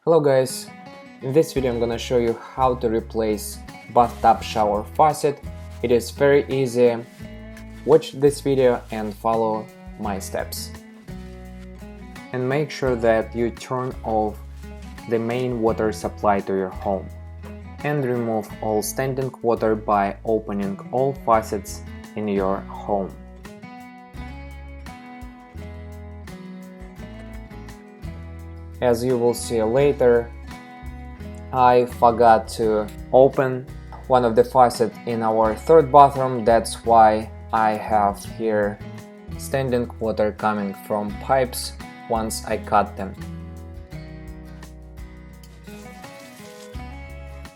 Hello guys, in this video I'm gonna show you how to replace bathtub shower faucet. It is very easy. Watch this video and follow my steps. And make sure that you turn off the main water supply to your home. And remove all standing water by opening all faucets in your home. As you will see later, I forgot to open one of the faucets in our third bathroom. That's why I have here standing water coming from pipes once I cut them.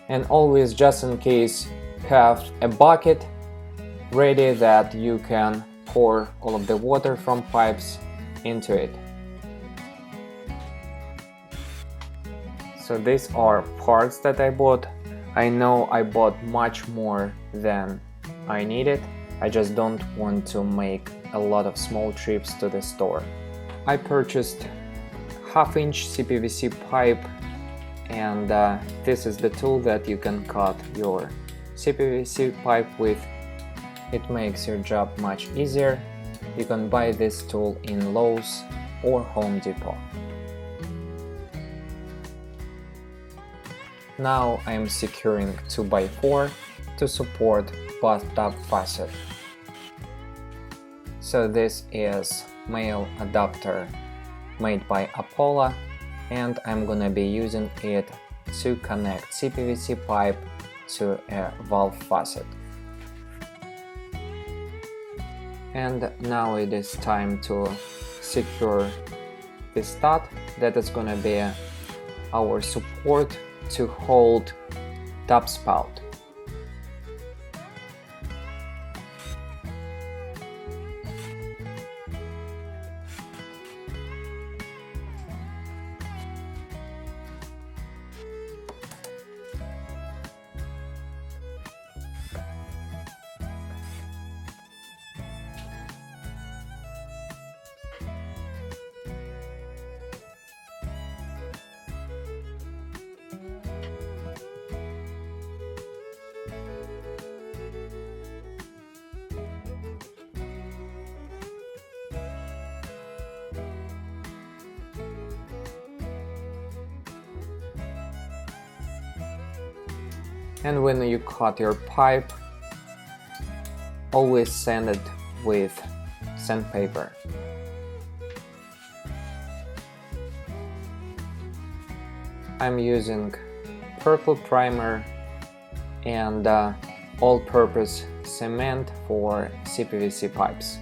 And always, just in case, have a bucket ready that you can pour all of the water from pipes into it. So these are parts that I bought. I know I bought much more than I needed. I just don't want to make a lot of small trips to the store. I purchased 1/2-inch CPVC pipe, and this is the tool that you can cut your CPVC pipe with. It makes your job much easier. You can buy this tool in Lowe's or Home Depot. Now I am securing 2x4 to support bathtub faucet. So this is male adapter made by Apollo, and I'm gonna be using it to connect CPVC pipe to a valve faucet. And now it is time to secure the stud that is gonna be our support to hold tub spout. And when you cut your pipe, always sand it with sandpaper. I'm using purple primer and all-purpose cement for CPVC pipes.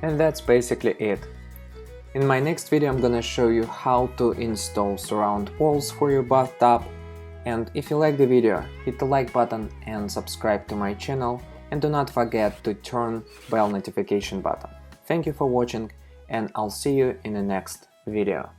And that's basically it. In my next video I'm gonna show you how to install surround walls for your bathtub. And if you like the video, hit the like button and subscribe to my channel, and do not forget to turn bell notification button. Thank you for watching, and I'll see you in the next video.